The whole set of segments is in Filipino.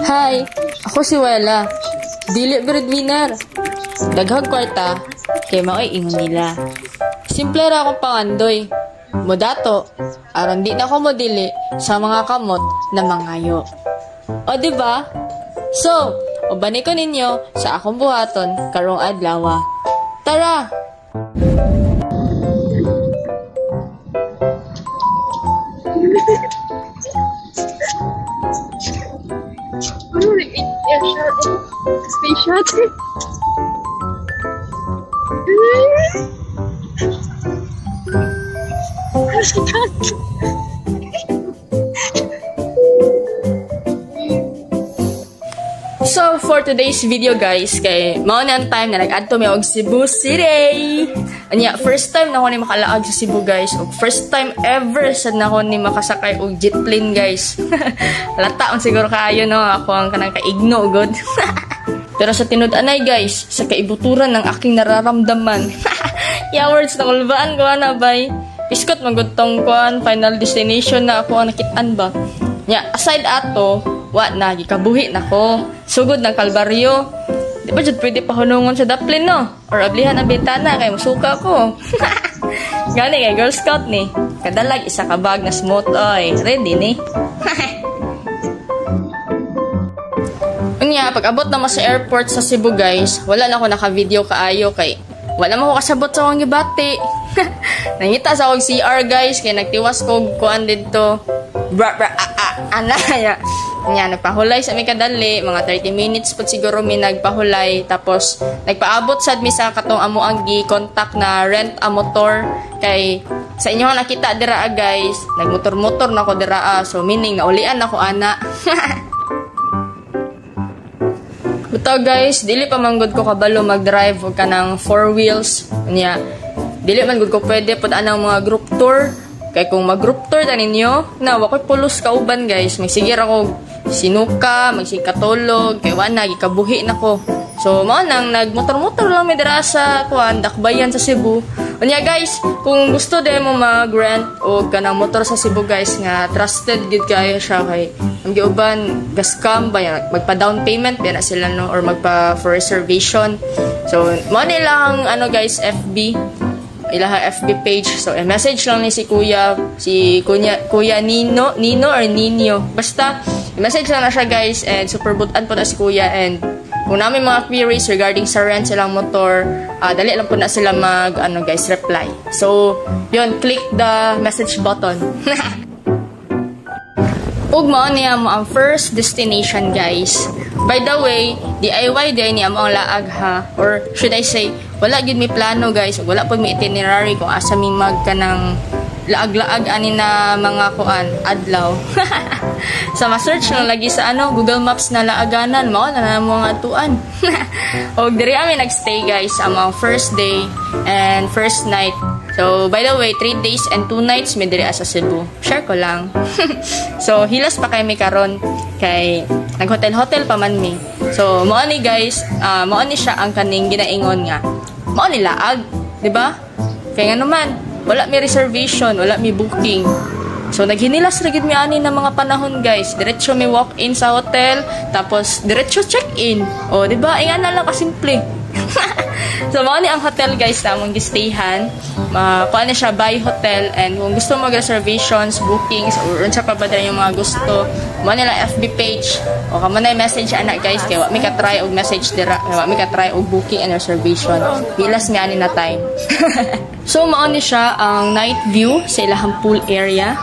Hi, ako si Wela. Dili breadwinner. Daghang kwarta, kay mao'y ingon nila. Simple ra akong pangandoy. Modato, aron di na ako modili sa mga kamot na mangayo. O diba? So, ubani ko ninyo sa akong buhaton karong adlaw. Tara! Stay shut. So, for today's video guys, kay mao na ang time na nag-adto mi og Cebu City. Anya, first time na ako ni makalaag sa Cebu guys. Og first time ever sad na ako ni makasakay og jet plane guys. Lata on siguro kaayo no, ako ang kanang kaigno god. Pero sa tinud-anay guys, sa kaibuturan ng aking nararamdaman. Yeah, words na kulbaan ko na bay. Piskot magutong kuan, final destination na ako ang nakitaan ba. Nya, aside ato, wa na gikabuhi nako. Sugod ng Kalbaryo. Di ba jud pwede pahunungon sa daplin no? Or ablihan ang bintana kay musuka ko. Gani kay Girl Scout ni. Kadalag isa ka bag na smooth oy. Ready ni. Unya, pag abot na mo sa airport sa Cebu guys, wala na ako naka-video kaayo kay wala mo ko kasabot sa akong gibati. Nangita sa akong CR guys kay nagtiwas ko kuan dito. Anaya. Nya, nagpahulay sa mi kadali, mga 30 minutes po siguro mi nagpahulay, tapos nagpaabot sad mi sa katong amo ang gi-contact na rent a motor kay sa inyo nakita dira guys, nagmotor-motor na ko dira, so meaning naulian ako ana. Buto guys, dili pa man gud ko kabalo mag-drive og kanang 4 wheels. Nya, dili man gud ko pwede pud anang mga group tour. Kay kung mag-group tour ta ninyo, na wakoy pulos kauban guys, magsigir ako sinuka, magsikatulog, kay wala gikabuhi nako. So mao nang nagmotor-motor lang mi dira sa kuan dakbayan sa Cebu. Unya guys, kung gusto din mo mag-rent o kanang motor sa Cebu guys nga trusted gid kayo siya kay ang giuban gascam ba yan, magpa-down payment ba na sila no or magpa for reservation. So mao nila ang ano guys FB ilaha FB page. So, message lang ni si Kuya Nino or Nino. Basta, message lang na siya guys and super butan po na si Kuya and kung namin mga queries regarding sa rent silang motor, dali lang po na sila mag, guys, reply. So, yun, click the message button. Ug mao niya mo ang first destination guys. By the way, DIY day niya mo ang laag ha, or should I say, wala gid mi plano guys, wala pud mi itinerary kung asa mi magkanang laag-laag ani na mga kuan adlaw. Sa ma-search lang lagi sa Google Maps na laaganan mao na mga atuan. Og diri ami nagstay guys among first day and first night. So by the way, 3 days and 2 nights mi diri sa Cebu. Share ko lang. So hilas pa kay mi karon kay nag-hotel pa man mi. So mao ni guys, mao ni siya ang kaning ginaingon nga. Mao ni laag, di ba? Kaya nga naman, wala mi reservation, wala mi booking. So naghinilas ra gid mi ani na mga panahon guys. Diretso mi walk in sa hotel, tapos diretso check in. O di ba? Ingan na lang kasimple. So mao ni ang hotel guys na among gistayhan. Kuan na siya by hotel and kung gusto mo reservations, bookings or unsa pa ba yung mga gusto, mo nila FB page o kamo na message ana guys kay wa mi ka try og message dira, kay wa mi ka try og booking and reservation. Bilas mi ani na time. So mao ni siya ang night view sa ilahang pool area.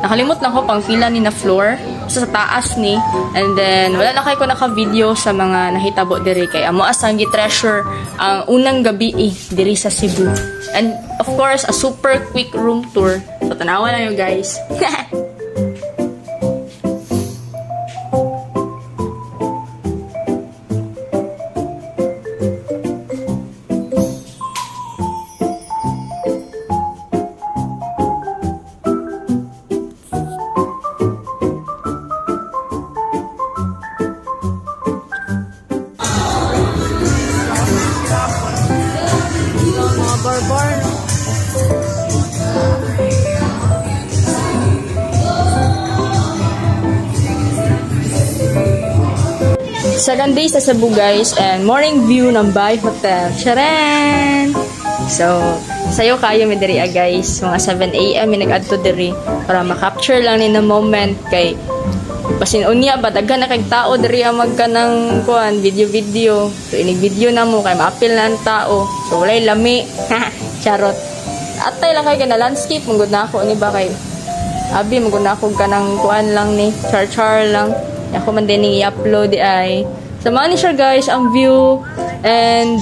Nakalimot lang ko pang pila ni na floor sa taas ni, and then wala na kay ko naka-video sa mga nahitabo diri kay amo asang gi-treasure ang unang gabi diri sa Cebu. And of course, a super quick room tour. So tanawa lang yo guys. second day sa Cebu guys, and morning view ng Bay Hotel. Charan! So, sayo kayo mi diri guys. Mga 7 AM mi nag-adto diri para ma-capture lang ni na moment kay basin unya ba daghan na kay tao diri magka ng kuan video. So inig video na mo kay maapil na ang tao. So walay lami. Charot. Atay lang kay na landscape mungod na ako ni ba kay abi mungod na ako kanang kuan lang ni char lang. Ako man din i-upload ay. So mao ni siya guys ang view and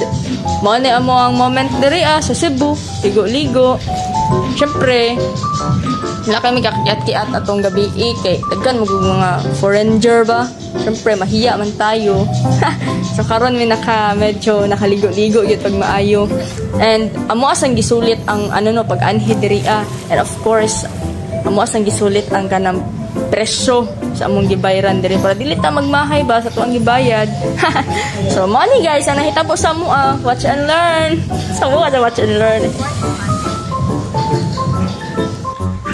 mao ni amo ang moment diri sa Cebu. Ligo-ligo. Syempre wala kami kakiat-kiat atong gabi kay daghan mga foreigner ba. Syempre mahiya man tayo. So karon mi medyo nakaligo-ligo gyud pag maayo. And amo asang gisulit ang pag-anhi diri and of course amo asang gisulit ang kanang presyo sa among gibayaran diri para dili ta magmahay ba sa tuang gibayad. So mo ni guys ang nahitabo sa mo watch and learn. Sa mo watch and learn.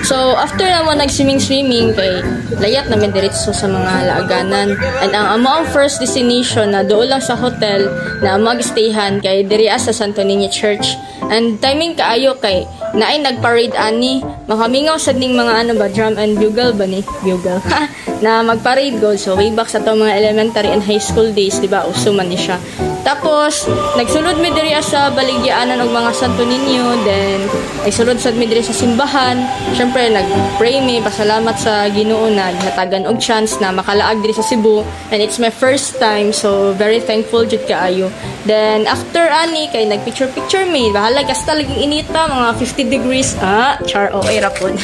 So after naman nag-swimming kay layat namin diretso sa mga laaganan. And ang amo ang first destination na doon lang sa hotel na mag-stayhan kay diri sa Santo Niño Church. And timing kaayo kay naay nagparade ani makamingaw sad ning mga drum and bugle ba ni bugle na magparade go. So way back sa to mga elementary and high school days, di ba, uso man ni siya. Tapos nagsulod mi diri sa baligyaanan og mga Santo Niño, then nagsulod sad mi diri sa simbahan. Syempre nagpray mi pasalamat sa Ginoo na natagan og chance na makalaag diri sa Cebu, and it's my first time, so very thankful jud kaayo. Then after ani kay nagpicture mi bahala kasta laging inita mga 50 degrees char rapon.